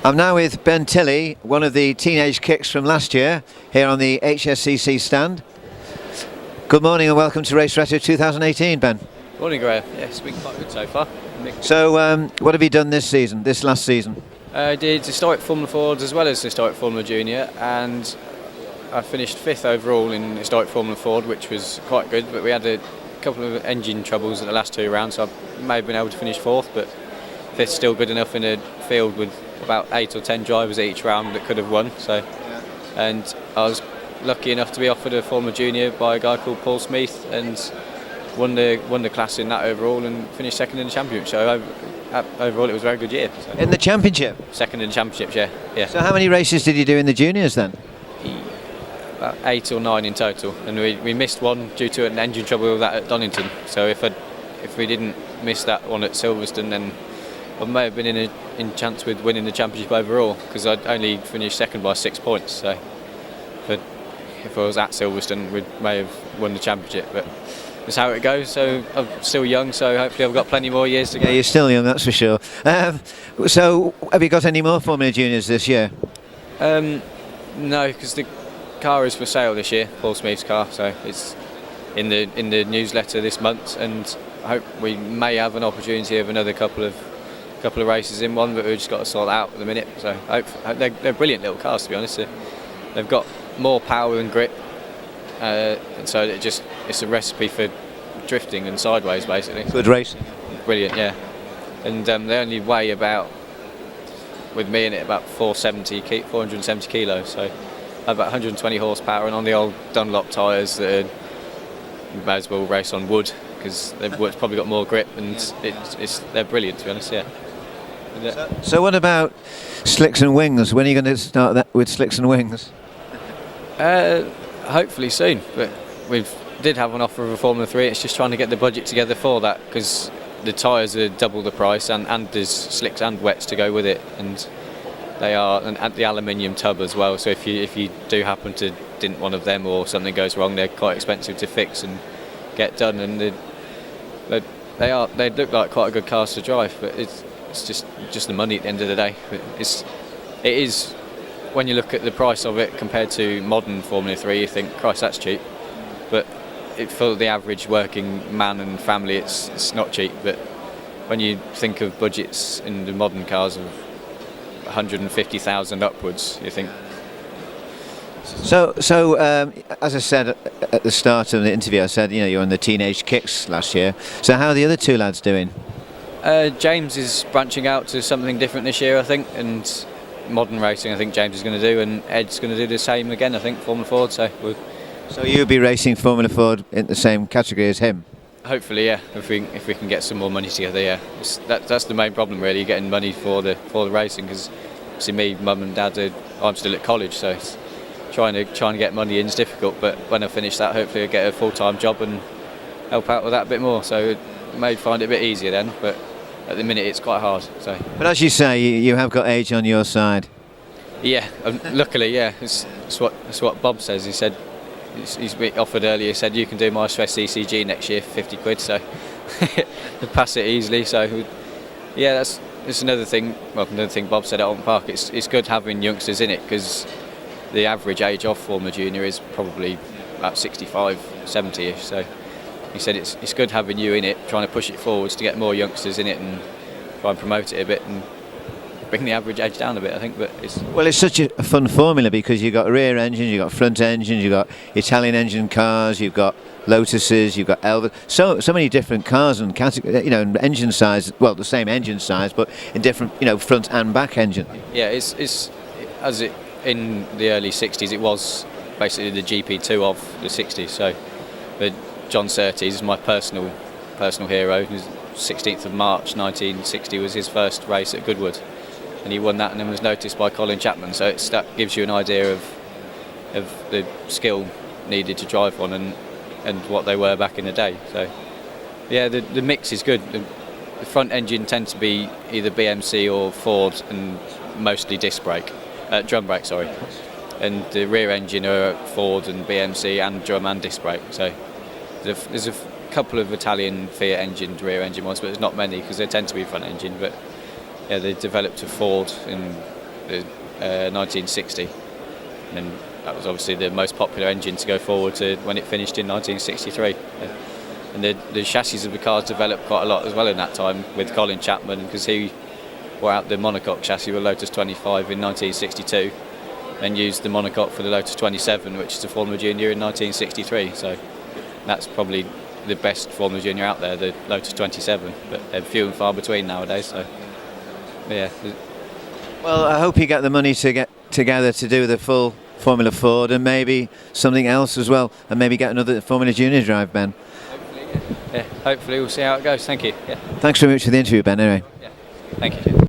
I'm now with Ben Tilley, one of the teenage kicks from last year, here on the HSCC stand. Good morning and welcome to Race Retro 2018, Ben. Morning, Graham. Yeah, it's been quite good so far. So, what have you done this season, this last season? I did historic Formula Ford as well as historic Formula Junior, and I finished 5th overall in historic Formula Ford, which was quite good, but we had a couple of engine troubles at the last 2 rounds, so I may have been able to finish 4th, but 5th's still good enough in a field with about 8 or 10 drivers at each round that could have won. So, and I was lucky enough to be offered a Formula Junior by a guy called Paul Smith, and won the class in that overall and finished 2nd in the championship. So overall it was a very good year. So. In the championship? 2nd in the championship, yeah. So how many races did you do in the juniors then? About 8 or 9 in total, and we missed one due to an engine trouble with that at Donington. So if we didn't miss that one at Silverstone, then I may have been in chance with winning the championship overall, because I'd only finished 2nd by 6 points. So if I was at Silverstone, we may have won the championship, but that's how it goes. So I'm still young, so hopefully I've got plenty more years to go. Yeah, you're still young, that's for sure. So have you got any more Formula Juniors this year? No, because the car is for sale this year, Paul Smith's car, so it's in the newsletter this month, and I hope we may have an opportunity of another couple of races in one, but we've just got to sort it out at the minute. So they're brilliant little cars, to be honest. They've got more power and grip, and so it's a recipe for drifting and sideways, basically. Good racing. Brilliant, yeah. And they only weigh about, with me in it, about 470 kilos, so about 120 horsepower, and on the old Dunlop tyres that you may as well race on wood, because they've probably got more grip, and they're brilliant, to be honest, yeah. So what about slicks and wings? When are you going to start that with slicks and wings? Hopefully soon, but we did have an offer of a Formula 3. It's just trying to get the budget together for that, because the tyres are double the price, and there's slicks and wets to go with it, and they are and the aluminium tub as well. So if you do happen to dint one of them or something goes wrong, they're quite expensive to fix and get done, and they look like quite a good cars to drive, but it's just the money at the end of the day. It is when you look at the price of it compared to modern Formula 3, you think, Christ, that's cheap, but for the average working man and family, it's not cheap. But when you think of budgets in the modern cars of 150,000 upwards, you think. So as I said at the start of the interview, I said, you were on the teenage kicks last year. So how are the other two lads doing? James is branching out to something different this year, I think, and modern racing I think James is going to do, and Ed's going to do the same again, I think, Formula Ford. So you'll be racing Formula Ford in the same category as him? Hopefully, yeah. If we can get some more money together, yeah. That's the main problem, really, getting money for the racing, because see, me, mum and dad, I'm still at college, so it's trying to get money in is difficult. But when I finish that, hopefully I'll get a full-time job and help out with that a bit more. So it may find it a bit easier then, but at the minute it's quite hard. So. But as you say, you have got age on your side. Yeah, luckily, yeah. It's what Bob says. He said he's been offered earlier. He said you can do my HSCC next year for 50 quid. So pass it easily. So yeah, that's another thing. Well, another thing Bob said at Alton Park. It's good having youngsters in it, because the average age of Formula Junior is probably about 65, 70ish. So he said it's good having you in it, trying to push it forwards to get more youngsters in it and try and promote it a bit and bring the average age down a bit, I think. But it's such a fun formula, because you've got rear engines, you've got front engines, you've got Italian engine cars, you've got Lotuses, you've got Elvis, so many different cars and categories, and engine size. Well, the same engine size, but in different, front and back engine. Yeah, it's as it in the early 60s, it was basically the GP2 of the 60s. So John Surtees is my personal hero. 16th of March 1960 was his first race at Goodwood, and he won that and then was noticed by Colin Chapman. So that gives you an idea of the skill needed to drive one and what they were back in the day. So yeah, the mix is good. The front engine tends to be either BMC or Ford, and mostly drum brake, sorry. And the rear engine are Ford and BMC and drum and disc brake. So there's a couple of Italian Fiat engined rear engine ones, but there's not many, because they tend to be front engine. But yeah, they developed a Ford in the 1960, and that was obviously the most popular engine to go forward to when it finished in 1963. And the chassis of the cars developed quite a lot as well in that time with Colin Chapman, because he wore out the monocoque chassis with Lotus 25 in 1962 and used the monocoque for the Lotus 27, which is a Formula Junior, in 1963. So that's probably the best Formula Junior out there, the Lotus 27, but they're few and far between nowadays. So yeah. Well, I hope you get the money to get together to do the full Formula Ford and maybe something else as well, and maybe get another Formula Junior drive, Ben. Yeah, hopefully we'll see how it goes. Thank you. Yeah. Thanks very much for the interview, Ben, anyway. Yeah. Thank you.